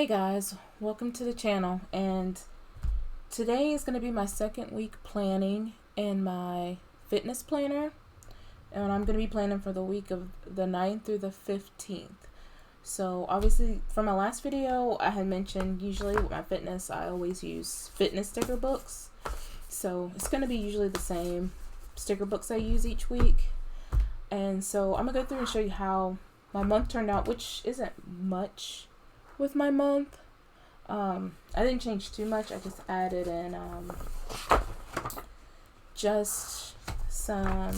Hey guys, welcome to the channel, and today is going to be my second week planning in my fitness planner, and I'm going to be planning for the week of the 9th through the 15th. So obviously from my last video I had mentioned usually with my fitness I always use fitness sticker books, so it's going to be usually the same sticker books I use each week. And so I'm going to go through and show you how my month turned out, which isn't much with my month. I didn't change too much. I just added in just some,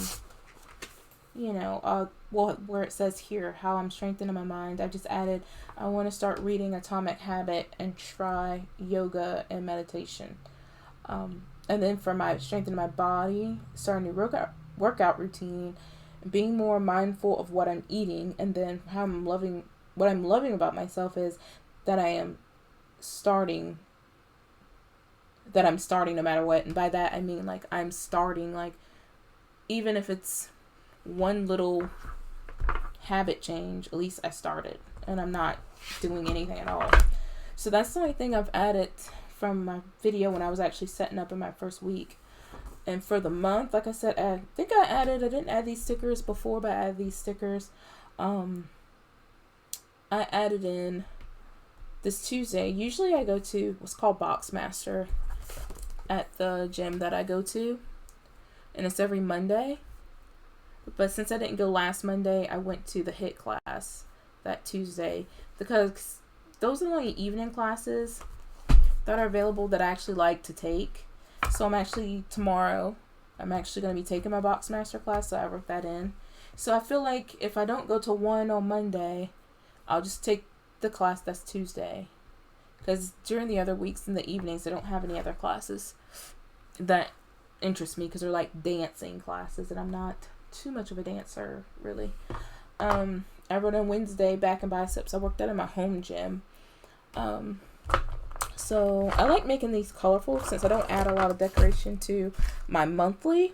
where it says here how I'm strengthening my mind, I just added I want to start reading Atomic Habit and try yoga and meditation. And then for my strengthening my body, starting a new workout routine, being more mindful of what I'm eating, and then what I'm loving about myself is that I'm starting no matter what. And by that I mean I'm starting, even if it's one little habit change, at least I started and I'm not doing anything at all. So that's the only thing I've added from my video when I was actually setting up in my first week. And for the month, like I said, I didn't add these stickers before, but I added these stickers. I added in this Tuesday. Usually I go to what's called Boxmaster at the gym that I go to, and it's every Monday. But since I didn't go last Monday, I went to the HIIT class that Tuesday, because those are the only evening classes that are available that I actually like to take. So tomorrow I'm actually going to be taking my Boxmaster class, so I wrote that in. So I feel like if I don't go to one on Monday, I'll just take the class that's Tuesday, because during the other weeks in the evenings they don't have any other classes that interest me, because they're like dancing classes and I'm not too much of a dancer really. I wrote on Wednesday back and biceps. I worked out in my home gym. So I like making these colorful since I don't add a lot of decoration to my monthly.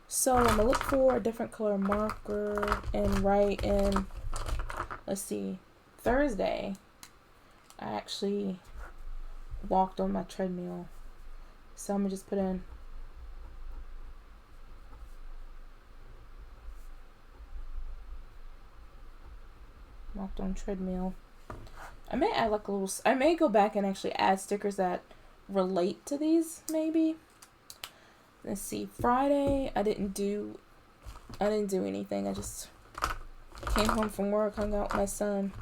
So I'm gonna look for a different color marker and write in, let's see, Thursday I actually walked on my treadmill. So I'm gonna just put in walked on treadmill. I may add I may go back and actually add stickers that relate to these maybe. Let's see, Friday I didn't do anything. I just came home from work, hung out with my son,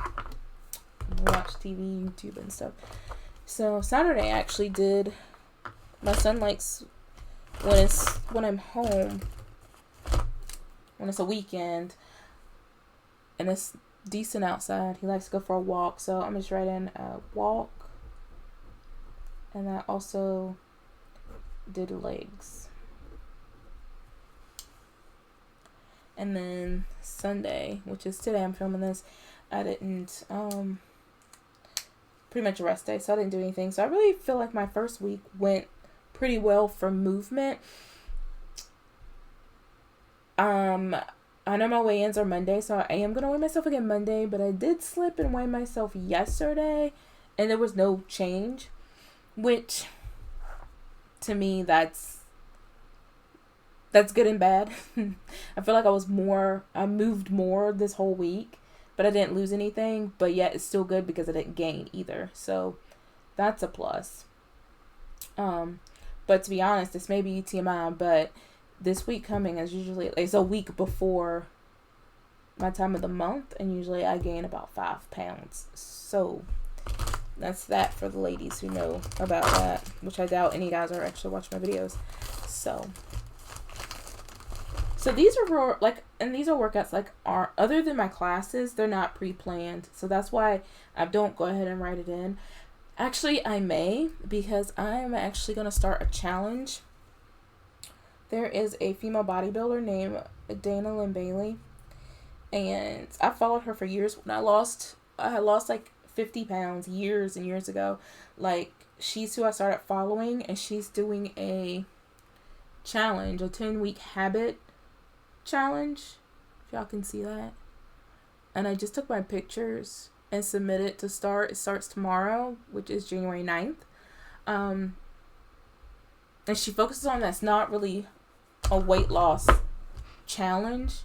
watched TV, YouTube and stuff. So Saturday I actually did. My son likes when I'm home, when it's a weekend and it's decent outside, he likes to go for a walk. So I'm just writing a walk, and I also did legs. And then Sunday, which is today I'm filming this, I didn't pretty much a rest day, so I didn't do anything. So I really feel like my first week went pretty well for movement. I know my weigh-ins are Monday, so I am going to weigh myself again Monday, but I did slip and weigh myself yesterday, and there was no change, which, to me, that's good and bad. I feel like I moved more this whole week, but I didn't lose anything, but yet it's still good because I didn't gain either, so that's a plus. But to be honest, this may be TMI, but this week coming is a week before my time of the month, and usually I gain about 5 pounds. So that's that for the ladies who know about that, which I doubt any guys are actually watching my videos. So these are these are workouts are other than my classes, they're not pre-planned. So that's why I don't go ahead and write it in. Actually, I may, because I'm actually going to start a challenge. There is a female bodybuilder named Dana Lynn Bailey, and I followed her for years. When I had lost 50 pounds years and years ago. She's who I started following, and she's doing a challenge, a 10-week habit challenge, if y'all can see that. And I just took my pictures and submit it to start. It starts tomorrow, which is January 9th. And she focuses on that's not really a weight loss challenge.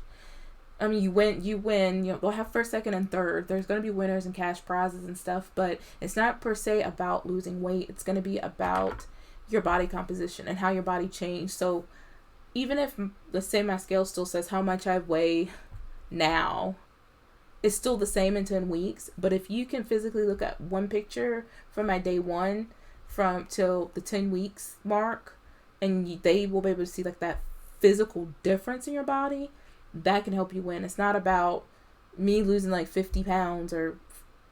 I mean, you win. They'll have first, second, and third. There's going to be winners and cash prizes and stuff, but it's not per se about losing weight. It's going to be about your body composition and how your body changed. So even if, let's say, my scale still says how much I weigh now, it's still the same in 10 weeks. But if you can physically look at one picture from my day one from till the 10 weeks mark, and they will be able to see like that physical difference in your body, that can help you win. It's not about me losing like 50 pounds or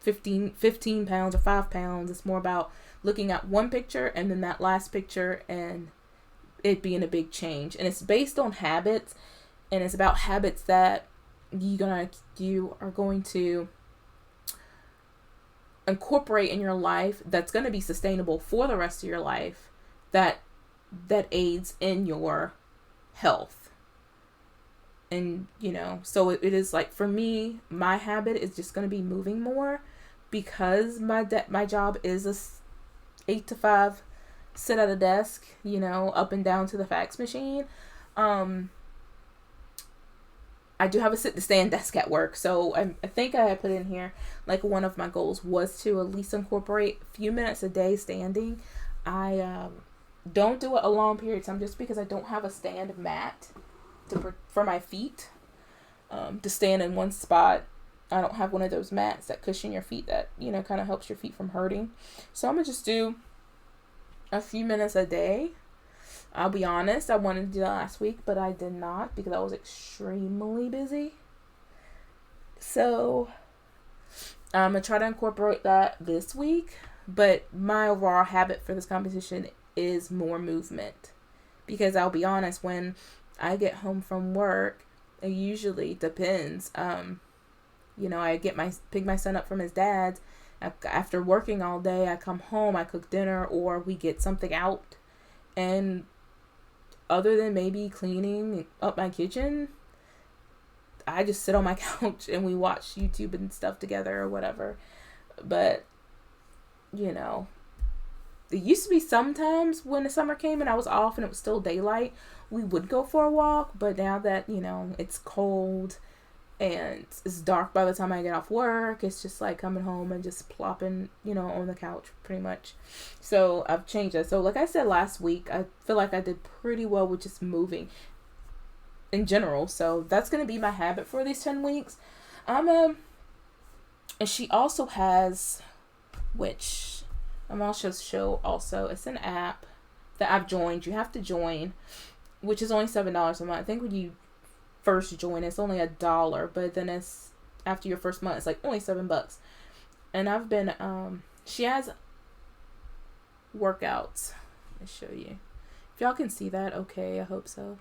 15 pounds or 5 pounds. It's more about looking at one picture and then that last picture and it being a big change. And it's based on habits, and it's about habits that you are going to incorporate in your life that's going to be sustainable for the rest of your life, that aids in your health. And, so it is like, for me, my habit is just going to be moving more, because my job is a 8 to 5 sit at a desk, up and down to the fax machine. I do have a sit to stand desk at work. So I think I put in here, like, one of my goals was to at least incorporate a few minutes a day standing. I don't do it a long period of time just because I don't have a stand mat for my feet to stand in one spot. I don't have one of those mats that cushion your feet that kind of helps your feet from hurting. So I'm gonna just do a few minutes a day. I'll be honest, I wanted to do that last week, but I did not because I was extremely busy. So I'm gonna try to incorporate that this week. But my overall habit for this competition is more movement, because I'll be honest, when I get home from work, it usually depends. I pick my son up from his dad's. After working all day, I come home, I cook dinner, or we get something out. And other than maybe cleaning up my kitchen, I just sit on my couch and we watch YouTube and stuff together or whatever. But, it used to be sometimes when the summer came and I was off and it was still daylight, we would go for a walk. But now that, it's cold and it's dark by the time I get off work, it's just like coming home and just plopping, on the couch pretty much. So I've changed that. So like I said last week, I feel like I did pretty well with just moving in general. So that's going to be my habit for these 10 weeks. And she also has, which I'm also show also, it's an app that I've joined. You have to join, which is only $7 a month. I think when you first join, it's only $1, but then it's after your first month, it's like only $7. And I've been, she has workouts. Let me show you. If y'all can see that, okay, I hope so.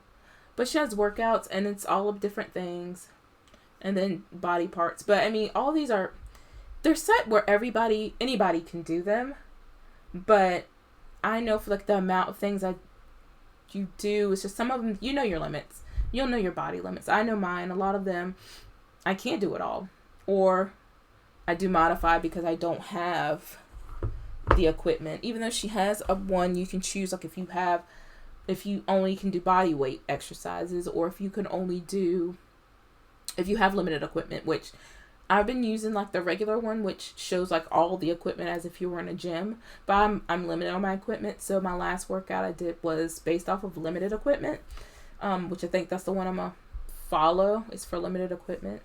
But she has workouts, and it's all of different things, and then body parts. But I mean, all these they're set where anybody can do them. But I know for like the amount of things you do, it's just some of them, your limits. You'll know your body limits. I know mine. A lot of them, I can't do it all. Or I do modify because I don't have the equipment. Even though she has one you can choose, like if you only can do body weight exercises, or if you have limited equipment, which I've been using like the regular one, which shows like all the equipment as if you were in a gym, but I'm limited on my equipment. So my last workout I did was based off of limited equipment, which I think that's the one I'm gonna follow. It's for limited equipment.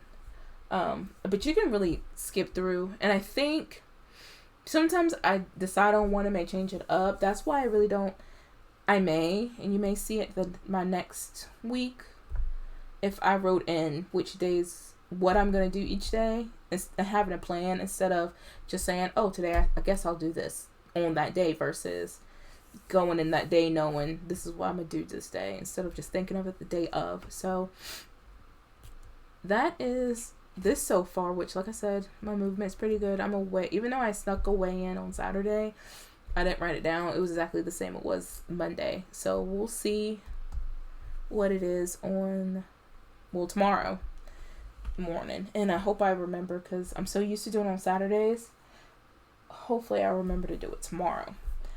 But you can really skip through, and I think sometimes I decide on one and may change it up. That's why I really don't. I may, and you may see it my next week if I wrote in which days, what I'm going to do each day, and having a plan instead of just saying, oh, today I guess I'll do this on that day, versus going in that day knowing this is what I'm going to do this day instead of just thinking of it the day of. So that is this so far, which like I said, my movement's pretty good. I'm away, even though I snuck a weigh in on Saturday, I didn't write it down. It was exactly the same it was Monday. So we'll see what it is tomorrow. morning. And I hope I remember because I'm so used to doing it on Saturdays. Hopefully I remember to do it tomorrow.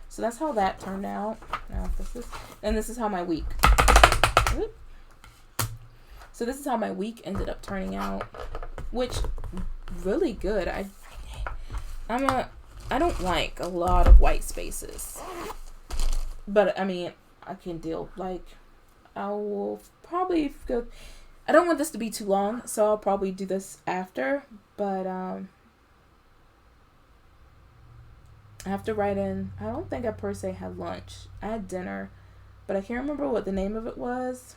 So that's how that turned out. Now this is how my week. So this is how my week ended up turning out, which really good. I don't like a lot of white spaces, but I mean I can deal. Like I will probably go. I don't want this to be too long, so I'll probably do this after. But I have to write in. I don't think I per se had lunch. I had dinner, but I can't remember what the name of it was.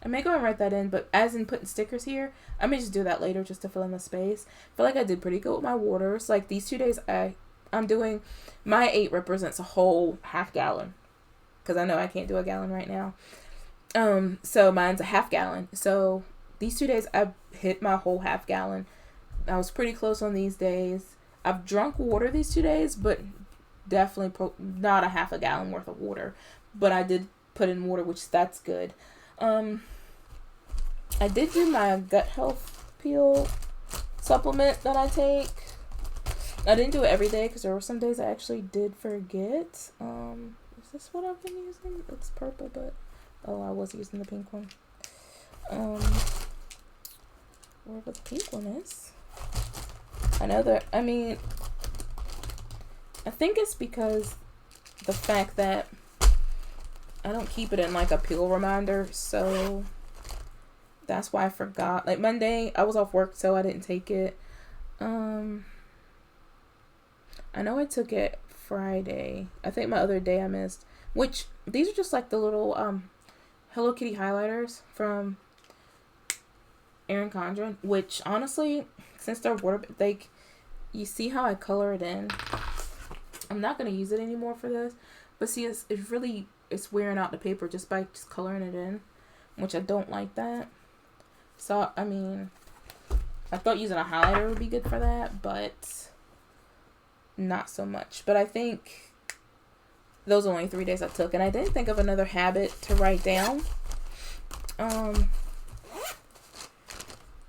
I may go and write that in, but as in putting stickers here, I may just do that later just to fill in the space. I feel like I did pretty good with my waters. Like these 2 days, I'm doing, my 8 represents a whole half gallon, because I know I can't do a gallon right now. So mine's a half gallon. So these 2 days, I hit my whole half gallon. I was pretty close on these days. I've drunk water these 2 days, but definitely not a half a gallon worth of water. But I did put in water, which that's good. I did do my gut health peel supplement that I take. I didn't do it every day because there were some days I actually did forget. Is this what I've been using? It's purple, but I was using the pink one. Wherever the pink one is. I know that, I mean, I think it's because the fact that I don't keep it in like a peel reminder, so that's why I forgot. Like Monday, I was off work, so I didn't take it. I know I took it Friday. I think my other day I missed. Which, these are just like the little Hello Kitty highlighters from Erin Condren. Which, honestly, since they're water, like, you see how I color it in? I'm not going to use it anymore for this. But see, it's really, it's wearing out the paper just by just coloring it in. Which I don't like that. So, I mean, I thought using a highlighter would be good for that, but not so much. But I think those are only 3 days I took. And I didn't think of another habit to write down. I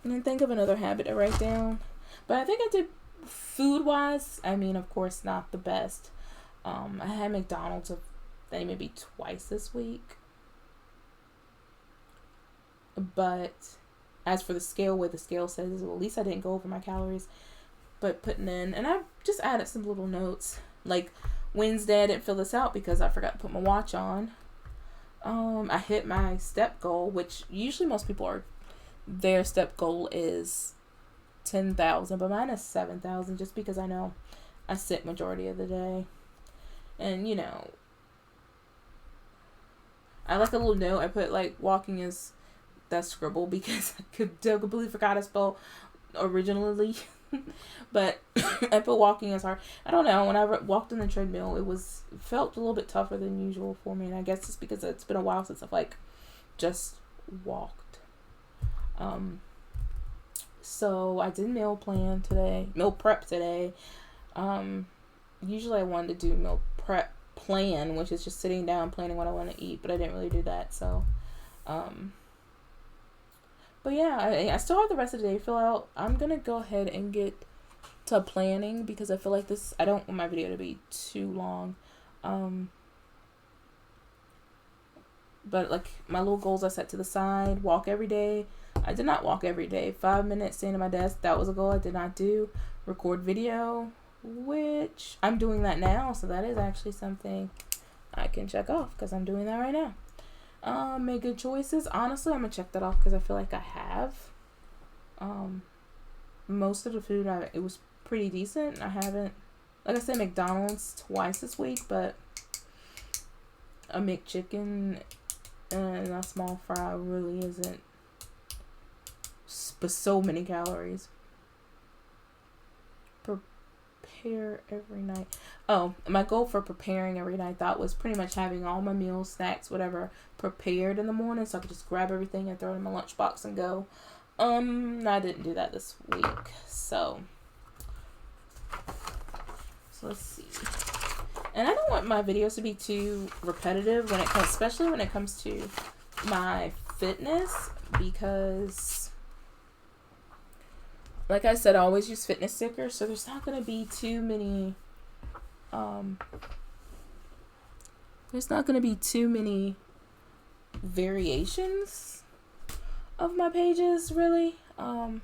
didn't think of another habit to write down. But I think I did food-wise. I mean, of course, not the best. I had McDonald's maybe twice this week. But as for the scale, where the scale says, well, at least I didn't go over my calories. But putting in, and I just added some little notes. Like Wednesday, I didn't fill this out because I forgot to put my watch on. I hit my step goal, which usually most people are, their step goal is 10,000, but mine is 7,000 just because I know I sit majority of the day. And, you know, I like a little note. I put like walking is, that's scribble because I completely forgot to spell originally. But I put walking as hard. I don't know. When I walked on the treadmill, it felt a little bit tougher than usual for me. And I guess it's because it's been a while since I've like just walked. So I did meal prep today. Usually I wanted to do meal prep plan, which is just sitting down planning what I want to eat, but I didn't really do that. So, but yeah, I still have the rest of the day to fill out. I'm gonna go ahead and get to planning because I feel like I don't want my video to be too long. But like my little goals I set to the side: walk every day. I did not walk every day. 5 minutes staying at my desk, that was a goal I did not do. Record video, which I'm doing that now, so that is actually something I can check off because I'm doing that right now. Make good choices. Honestly, I'm gonna check that off because I feel like I have. Most of the food, it was pretty decent. I haven't, like I said, McDonald's twice this week, but a McChicken and a small fry really isn't but so many calories. Prepare every night. Oh, my goal for preparing every night, thought was pretty much having all my meals, snacks, whatever, prepared in the morning so I could just grab everything and throw it in my lunchbox and go. I didn't do that this week. So let's see. And I don't want my videos to be too repetitive when it comes, especially when it comes to my fitness, because like I said, I always use fitness stickers, so there's not going to be too many, variations of my pages, really. I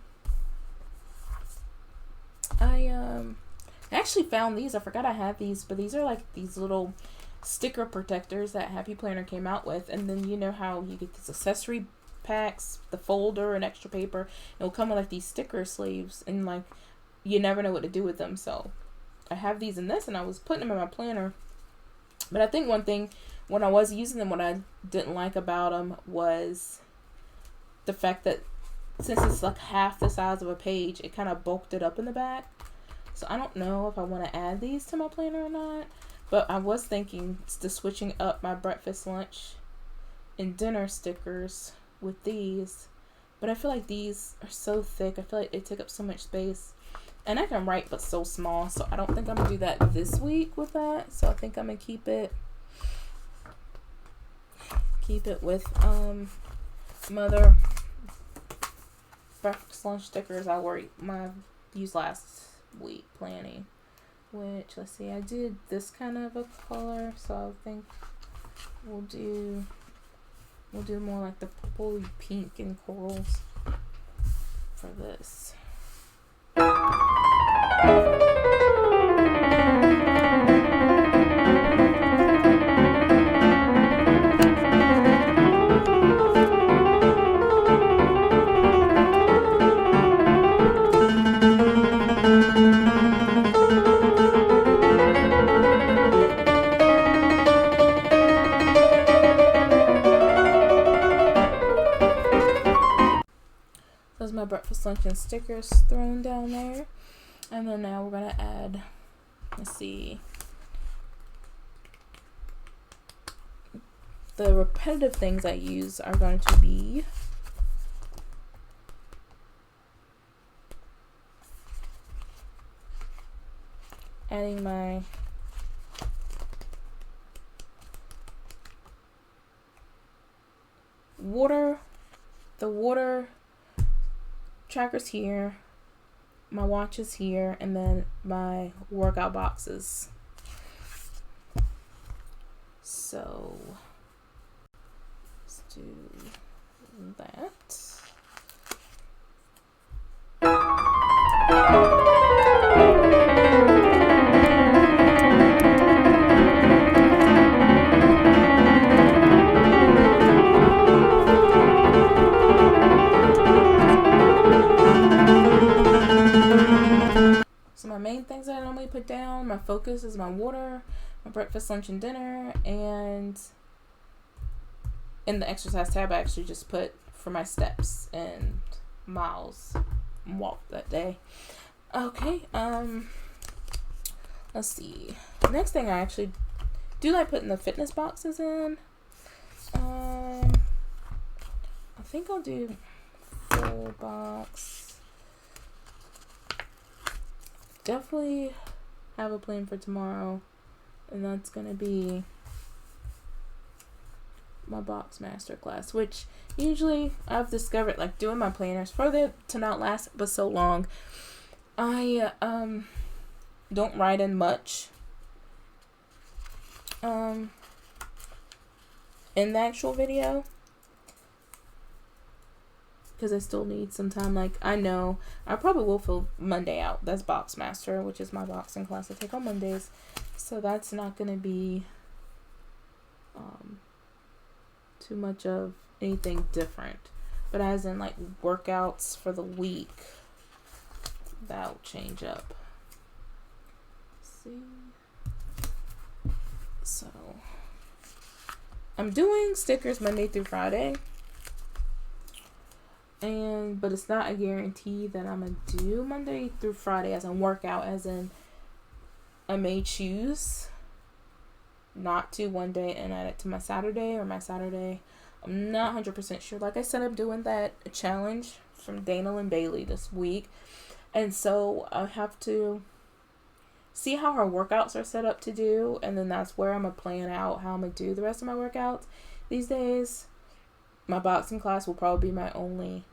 actually found these. I forgot I had these, but these are like these little sticker protectors that Happy Planner came out with. And then you know how you get these accessory packs, the folder and extra paper. It'll come with like these sticker sleeves, and like you never know what to do with them. So I have these in this, and I was putting them in my planner. But I think one thing when I was using them, what I didn't like about them was the fact that since it's like half the size of a page, it kind of bulked it up in the back. So I don't know if I want to add these to my planner or not. But I was thinking to switching up my breakfast, lunch, and dinner stickers with these. But I feel like these are so thick. I feel like they take up so much space. And I can write, but so small. So I don't think I'm going to do that this week with that. So I think I'm going to keep it with some other breakfast, lunch stickers I used last week planning. Which, let's see, I did this kind of a color, so I think we'll do more like the purple, pink, and corals for this. There's my breakfast, lunch, and stickers thrown down there. And then now we're going to add, let's see, the repetitive things I use are going to be adding my the water trackers here, my watches here, and then my workout boxes. So let's do that. So my main things that I normally put down, my focus is my water, my breakfast, lunch, and dinner, and in the exercise tab I actually just put for my steps and miles walked that day. Okay, let's see. Next thing I actually do like putting the fitness boxes in. I think I'll do full box. Definitely have a plan for tomorrow, and that's gonna be my box master class, which usually I've discovered, like, doing my planners for them to not last but so long, I don't write in much in the actual video, because I still need some time. Like, I know I probably will fill Monday out. That's Box Master, which is my boxing class I take on Mondays. So that's not going to be too much of anything different. But as in, like, workouts for the week, that'll change up. Let's see. So, I'm doing stickers Monday through Friday. But it's not a guarantee that I'm gonna do Monday through Friday as a workout, as in I may choose not to one day and add it to my Saturday, or my Saturday. I'm not 100% sure. Like I said, I'm doing that challenge from Dana and Bailey this week, and so I have to see how her workouts are set up to do, and then that's where I'm gonna plan out how I'm gonna do the rest of my workouts these days. My boxing class will probably be my only,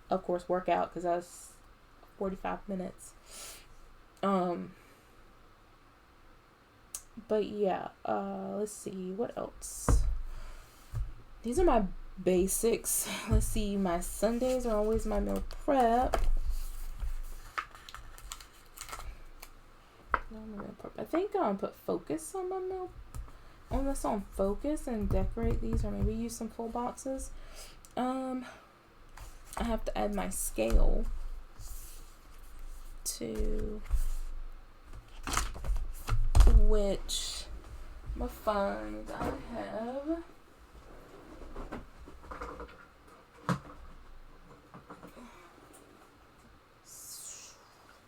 of course, workout, because that's 45 minutes. But yeah, let's see, what else? These are my basics. Let's see, my Sundays are always my meal prep. I think I'll put focus on my meal, on this on focus, and decorate these, or maybe use some full boxes. I have to add my scale to which I'm gonna find I have.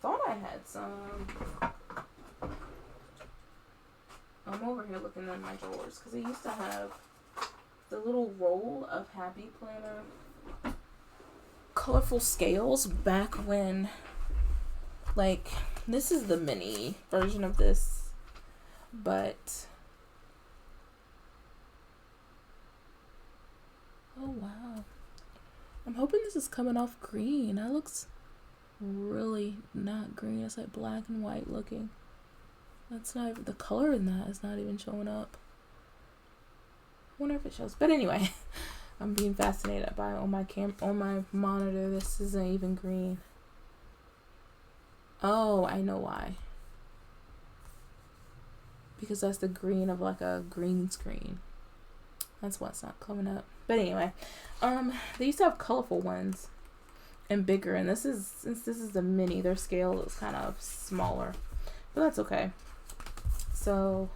Thought I had some. I'm over here looking in my drawers because I used to have the little roll of Happy Planner colorful scales back when, like, this is the mini version of this, but oh wow, I'm hoping this is coming off green. That looks really not green. It's like black and white looking. That's not even, the color in that is not even showing up. I wonder if it shows. But anyway, I'm being fascinated by on my monitor. This isn't even green. Oh, I know why. Because that's the green of like a green screen. That's why it's not coming up. But anyway, they used to have colorful ones and bigger, and since this is a mini, their scale is kind of smaller, but that's okay. So,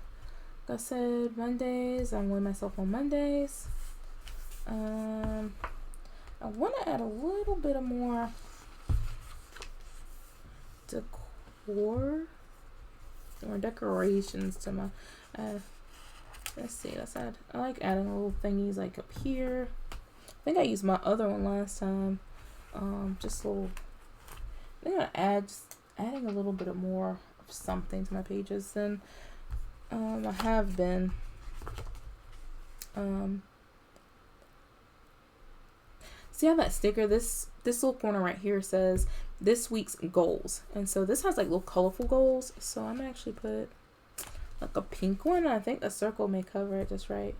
like I said, Mondays, I'm weighing myself on Mondays. I want to add a little bit of more decor or decorations to my, let's see, I like adding little thingies like up here. I think I used my other one last time. Just a little, I'm gonna adding a little bit of more of something to my pages than I have been. See how that sticker, this little corner right here says this week's goals, and so this has like little colorful goals, so I'm gonna actually put like a pink one. I think the circle may cover it just right.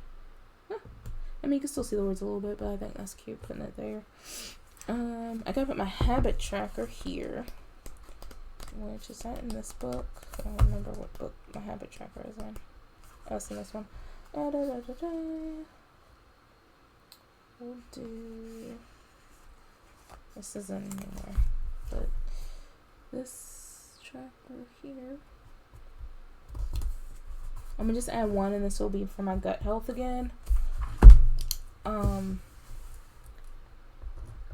I mean, you can still see the words a little bit, but I think that's cute putting it there. I gotta put my habit tracker here, which is not in this book. I don't remember what book my habit tracker is in. Oh, it's in this one. We'll do, this isn't anywhere, but this tracker here. I'm gonna just add one, and this will be for my gut health again.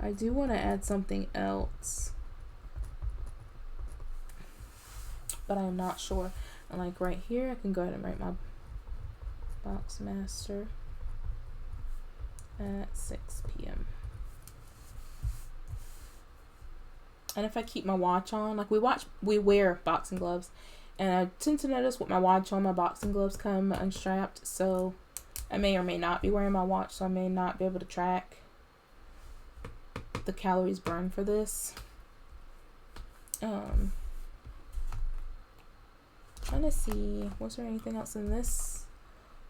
I do want to add something else, but I'm not sure. And like right here, I can go ahead and write my box master at 6 p.m. And if I keep my watch on, like we wear boxing gloves, and I tend to notice with my watch on, my boxing gloves come unstrapped, so I may or may not be wearing my watch, so I may not be able to track the calories burned for this. Trying to see, was there anything else in this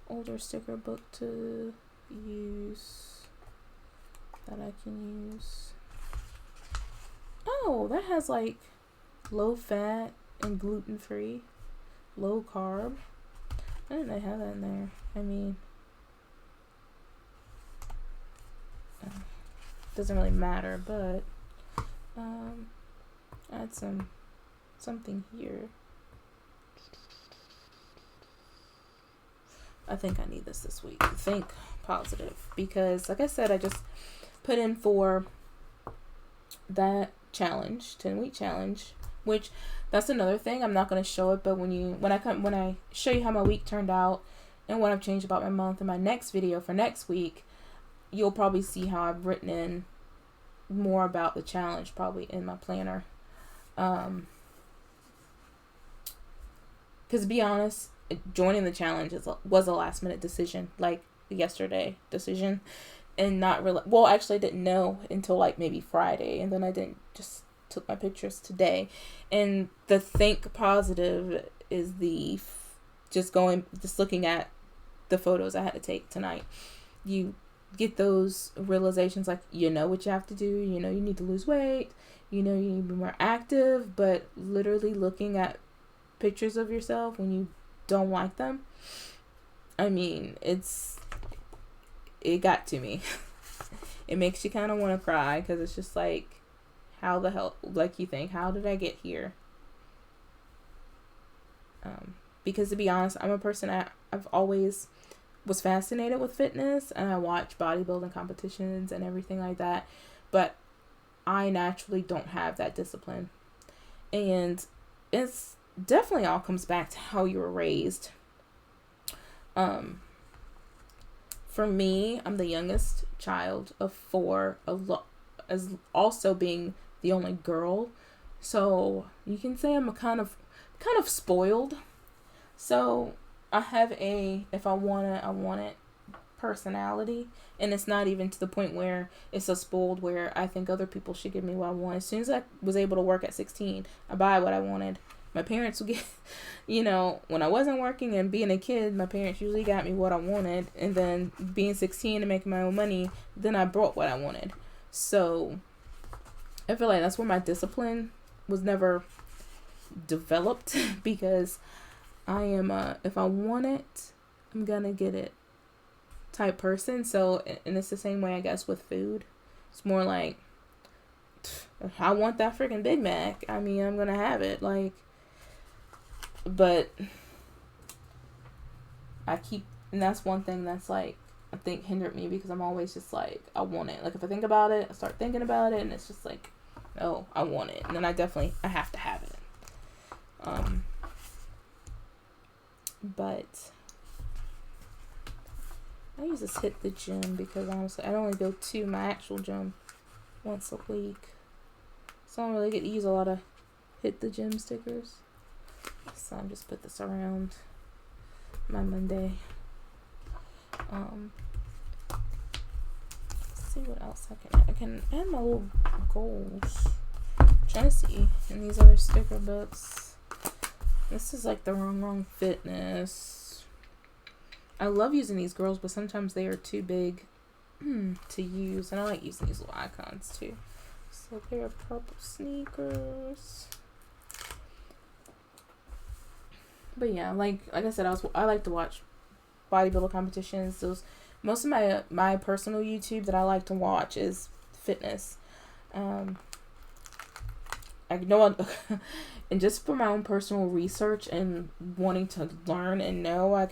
older sticker book to use that I can use? Oh, that has like low fat and gluten free, low carb. I didn't know they had that in there. I mean, doesn't really matter, but add something here. I think I need this week. Think positive, because like I said, I just put in for that challenge, 10-week challenge, which that's another thing. I'm not going to show it, but when I show you how my week turned out and what I've changed about my month in my next video for next week, you'll probably see how I've written in more about the challenge probably in my planner. Because to be honest, joining the challenge was a last minute decision, like yesterday decision, and not really, well, actually I didn't know until like maybe Friday, and then I didn't just took my pictures today. And the think positive is just looking at the photos I had to take tonight. You get those realizations, like, you know what you have to do, you know you need to lose weight, you know you need to be more active, but literally looking at pictures of yourself when you don't like them, I mean, it got to me. It makes you kind of want to cry, because it's just like, how the hell, like, you think, how did I get here? Because to be honest, I'm a person, I've always was fascinated with fitness, and I watch bodybuilding competitions and everything like that, but I naturally don't have that discipline. And it's definitely all comes back to how you were raised. For me, I'm the youngest child of 4, as also being the only girl. So you can say I'm a kind of spoiled. So I have if I want it personality, and it's not even to the point where it's so spoiled where I think other people should give me what I want. As soon as I was able to work at 16, I buy what I wanted. My parents would get, when I wasn't working and being a kid, my parents usually got me what I wanted. And then being 16 and making my own money, then I brought what I wanted. So I feel like that's where my discipline was never developed, because I am if I want it, I'm gonna get it type person. So, and it's the same way, I guess, with food. It's more like, if I want that freaking Big Mac, I mean, I'm gonna have it. Like, but and that's one thing that's like, I think hindered me, because I'm always just like, I want it. Like, if I think about it, I start thinking about it, and it's just like, oh, I want it. And then I have to have it. But I use this Hit the Gym, because honestly, I only go to my actual gym once a week. So I don't really get to use a lot of Hit the Gym stickers. So I just put this around my Monday. Let's see what else I can add my little goals. I'm trying to see in these other sticker books. This is like the Wrong Fitness. I love using these girls, but sometimes they are too big to use. And I like using these little icons too. So they're purple sneakers. But yeah, like I said, I like to watch bodybuilder competitions. Most of my personal YouTube that I like to watch is fitness. I know, and just for my own personal research and wanting to learn and know, I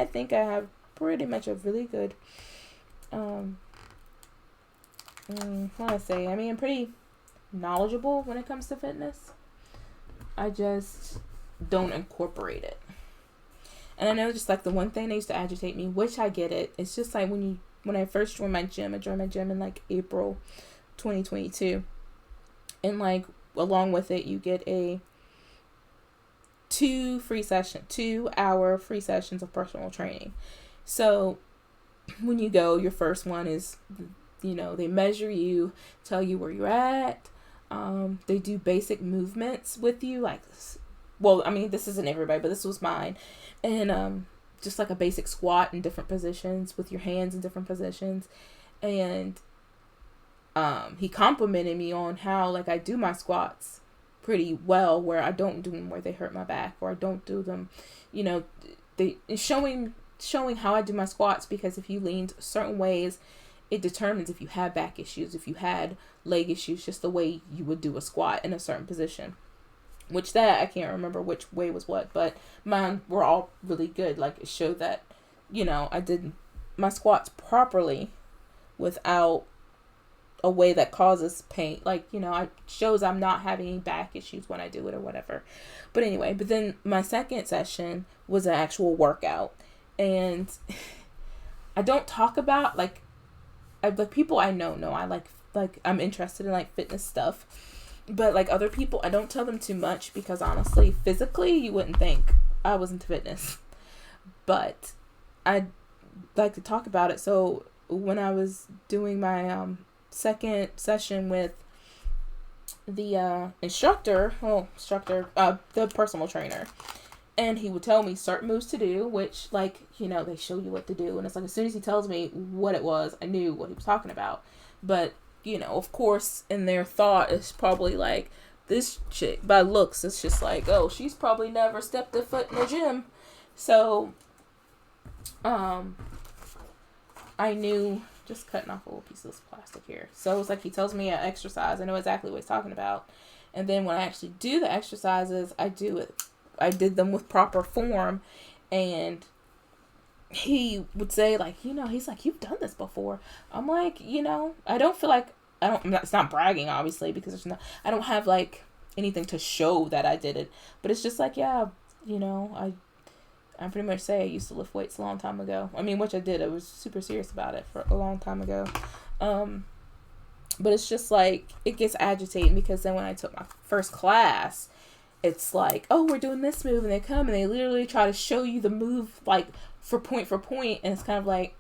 think I have pretty much a really good, I'm pretty knowledgeable when it comes to fitness. I just don't incorporate it. And I know, just like the one thing that used to agitate me, which I get it, it's just like when I first joined my gym, I joined my gym in like April 2022. And like along with it, you get a 2-hour free sessions of personal training. So when you go, your first one is, they measure you, tell you where you're at. They do basic movements with you, like, well, I mean, this isn't everybody, but this was mine. And just like a basic squat in different positions with your hands in different positions. And he complimented me on how, like, I do my squats pretty well, where I don't do them where they hurt my back, or I don't do them, showing how I do my squats, because if you leaned certain ways, it determines if you have back issues, if you had leg issues, just the way you would do a squat in a certain position. Which that, I can't remember which way was what, but mine were all really good. Like, it showed that, I did my squats properly without a way that causes pain. Like, it shows I'm not having any back issues when I do it or whatever. But anyway, but then my second session was an actual workout. And I don't talk about, like, the people I know I like I'm interested in, like, fitness stuff. But, like, other people, I don't tell them too much, because honestly, physically, you wouldn't think I was into fitness. But I'd like to talk about it. So when I was doing my second session with the the personal trainer, and he would tell me certain moves to do, which, like, they show you what to do, and it's like as soon as he tells me what it was, I knew what he was talking about. But of course, in their thought, it's probably like, this chick, by looks, it's just like, oh, she's probably never stepped a foot in the gym. So I knew, just cutting off a little piece of this plastic here. So it was like, he tells me an exercise, I know exactly what he's talking about. And then when I actually do the exercises, I did them with proper form. And he would say, like, he's like, you've done this before. I'm like, I don't feel like, it's not bragging, obviously, because I don't have, like, anything to show that I did it. But it's just like, yeah, I pretty much say I used to lift weights a long time ago. I mean, which I did. I was super serious about it for a long time ago. But it's just like, it gets agitating, because then when I took my first class, it's like, oh, we're doing this move, and they come and they literally try to show you the move, like, for point, and it's kind of like,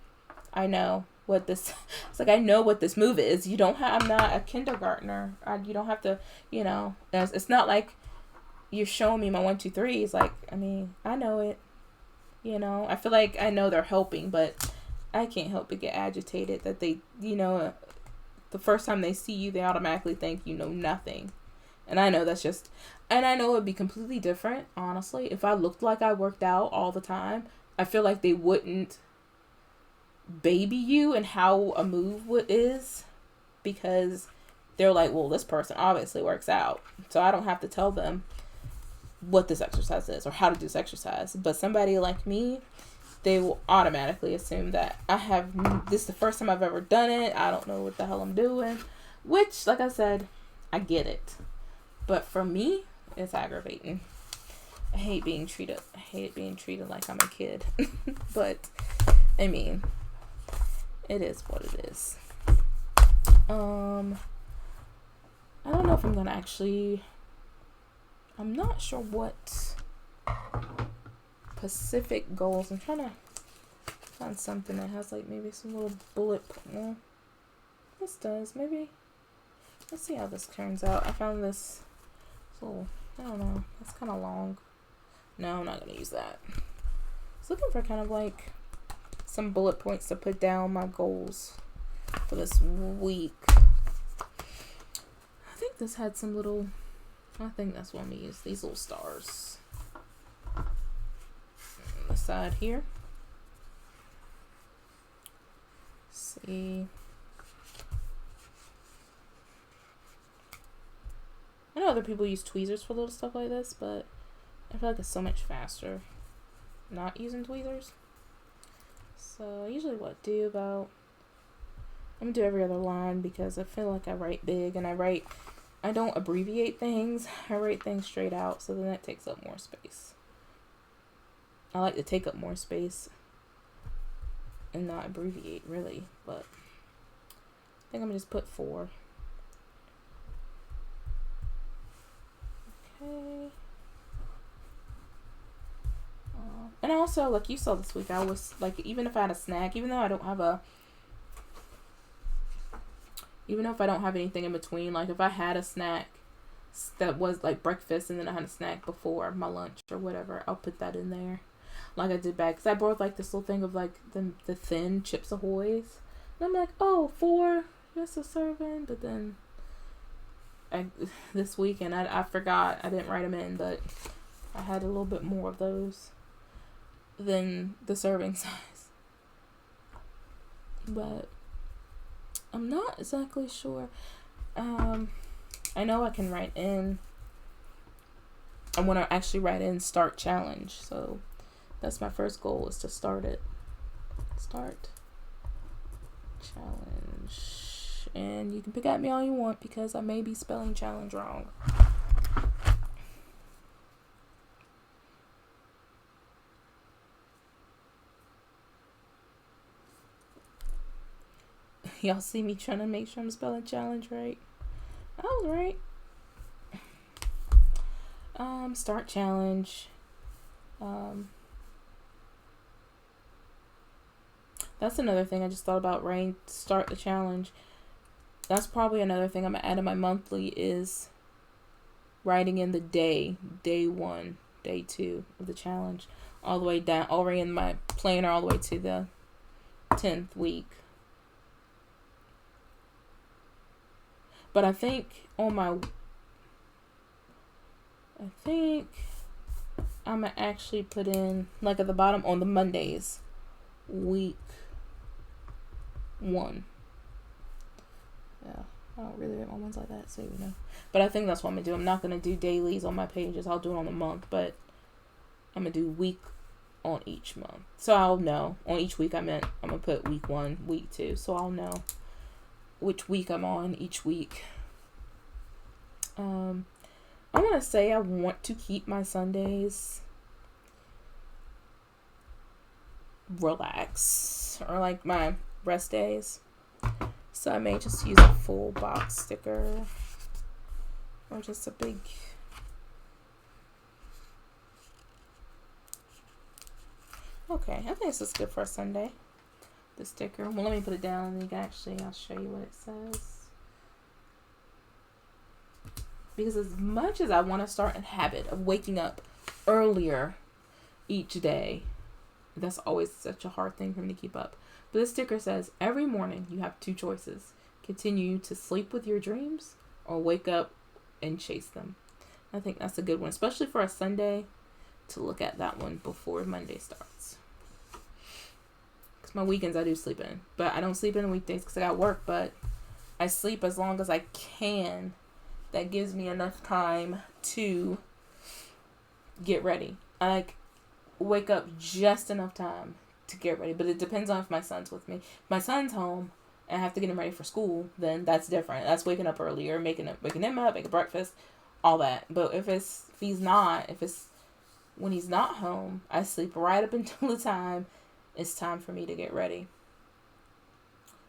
I know what this, it's like, I know what this move is. I'm not a kindergartner. You don't have to, it's not like you're showing me my 1, 2, 3. It's like, I mean, I know it. I feel like I know they're helping, but I can't help but get agitated that they, the first time they see you, they automatically think you know nothing. And I know and I know it'd be completely different, honestly. If I looked like I worked out all the time, I feel like they wouldn't baby you and how a move is, because they're like, well, this person obviously works out, so I don't have to tell them what this exercise is or how to do this exercise. But somebody like me, they will automatically assume that this is the first time I've ever done it. I don't know what the hell I'm doing, which, like I said, I get it. But for me, it's aggravating. I hate being treated like I'm a kid. But, I mean, it is what it is. I don't know if I'm gonna I'm not sure what specific goals. I'm trying to find something that has, like, maybe some little bullet. Well, this does. Maybe. Let's see how this turns out. I found this little, I don't know. That's kind of long. No, I'm not going to use that. I was looking for kind of, like, some bullet points to put down my goals for this week. I think this had some little, I think that's one we use. These little stars. On the side here. Let's see. I know other people use tweezers for little stuff like this, but I feel like it's so much faster not using tweezers. So I usually I'm gonna do every other line, because I feel like I write big, and I don't abbreviate things. I write things straight out, so then that takes up more space. I like to take up more space and not abbreviate, really, but I think I'm gonna just put 4. Okay. And also, like you saw this week, I was like, even if I had a snack, even if I don't have anything in between, like if I had a snack that was like breakfast and then I had a snack before my lunch or whatever, I'll put that in there. Like I did back, because I brought like this little thing of like the thin Chips Ahoy's. And I'm like, oh, 4, that's a serving. But then this weekend, I forgot, I didn't write them in, but I had a little bit more of those than the serving size. But I'm not exactly sure. I know I can write in. I want to actually write in start challenge. So that's my first goal, is to start it. Start challenge. And you can pick at me all you want, because I may be spelling challenge wrong. Y'all see me trying to make sure I'm spelling challenge right? I was right. Start challenge. That's another thing I just thought about, writing start the challenge. That's probably another thing I'm gonna add in my monthly, is writing in the day 1, day 2 of the challenge, all the way down, already in my planner, all the way to the 10th week. But I think I'm gonna actually put in, like, at the bottom on the Mondays, week 1. Yeah, I don't really write my ones like that, so you know. But I think that's what I'm gonna do. I'm not gonna do dailies on my pages. I'll do it on the month, but I'm gonna do week on each month. So I'll know. On each week, I'm gonna put week 1, week 2, so I'll know which week I'm on each week. I want to say I want to keep my Sundays relax, or like my rest days. So I may just use a full box sticker, or just a big... Okay, I think this is good for a Sunday. The sticker. Well, let me put it down and I'll show you what it says. Because as much as I want to start a habit of waking up earlier each day, that's always such a hard thing for me to keep up. But this sticker says, every morning you have 2 choices. Continue to sleep with your dreams, or wake up and chase them. I think that's a good one, especially for a Sunday, to look at that one before Monday starts. Because my weekends I do sleep in. But I don't sleep in weekdays because I got work, but I sleep as long as I can. That gives me enough time to get ready. I like wake up just enough time to get ready. But it depends on if my son's with me. If my son's home and I have to get him ready for school, then that's different. That's waking up earlier, waking him up, making breakfast, all that. But if he's not, when he's not home, I sleep right up until the time it's time for me to get ready.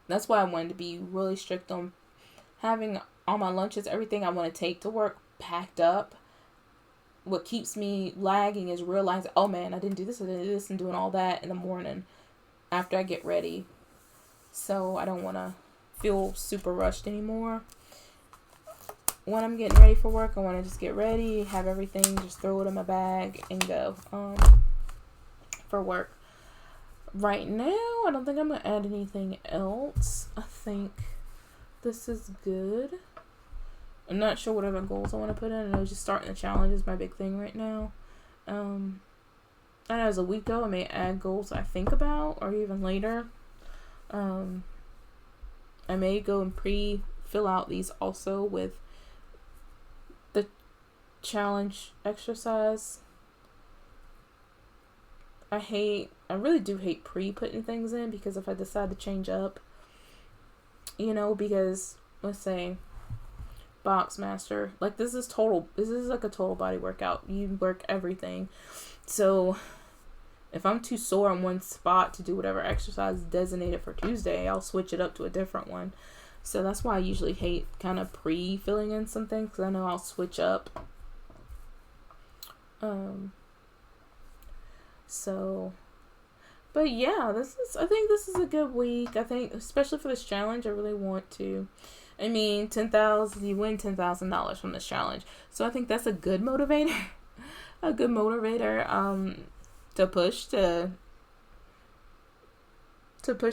That's why I wanted to be really strict on having all my lunches, everything I want to take to work, packed up. What keeps me lagging is realizing, oh man, I didn't do this, and doing all that in the morning after I get ready. So I don't want to feel super rushed anymore. When I'm getting ready for work, I want to just get ready, have everything, just throw it in my bag and go for work. Right now, I don't think I'm going to add anything else. I think this is good. I'm not sure what other goals I want to put in. I know just starting the challenge is my big thing right now. I know as a week though, I may add goals I think about, or even later. I may go and fill out these also with the challenge exercise. I really do hate putting things in, because if I decide to change up, because let's say Boxmaster, like this is like a total body workout. You work everything. So if I'm too sore on one spot to do whatever exercise is designated for Tuesday, I'll switch it up to a different one. So that's why I usually hate kind of filling in some things, because I know I'll switch up. But yeah, I think this is a good week. I think, especially for this challenge, I really want to. I mean, you win $10,000 from this challenge. So I think that's a good motivator. To push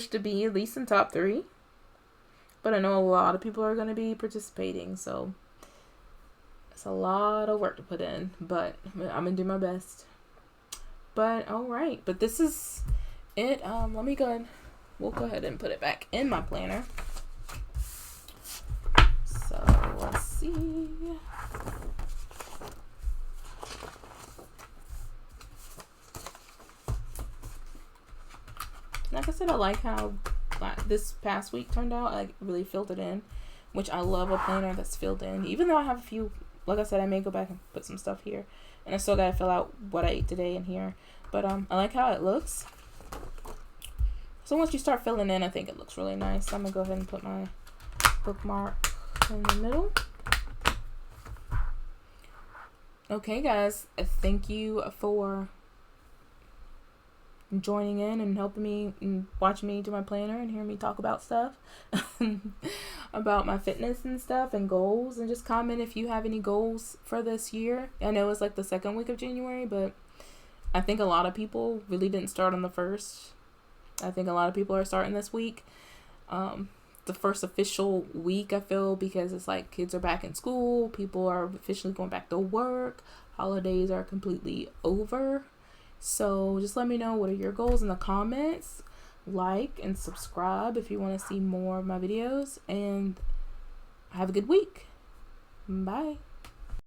to be at least in top 3. But I know a lot of people are going to be participating, so it's a lot of work to put in, but I'm going to do my best. But all right, but this is it. We'll go ahead and put it back in my planner. So let's see. Like I said, I like how this past week turned out. I really filled it in, which I love a planner that's filled in. Even though I have a few, like I said, I may go back and put some stuff here, and I still gotta fill out what I ate today in here. But I like how it looks. So once you start filling in, I think it looks really nice. So I'm gonna go ahead and put my bookmark in the middle. Okay, guys, thank you for joining in and helping me and watching me do my planner and hearing me talk about stuff. about my fitness and stuff and goals, and just comment if you have any goals for this year. I know it's like the second week of January, but I think a lot of people really didn't start on the 1st. I think a lot of people are starting this week. The first official week, I feel, because it's like kids are back in school, people are officially going back to work, holidays are completely over. So just let me know what are your goals in the comments. Like and subscribe if you want to see more of my videos, and have a good week. Bye.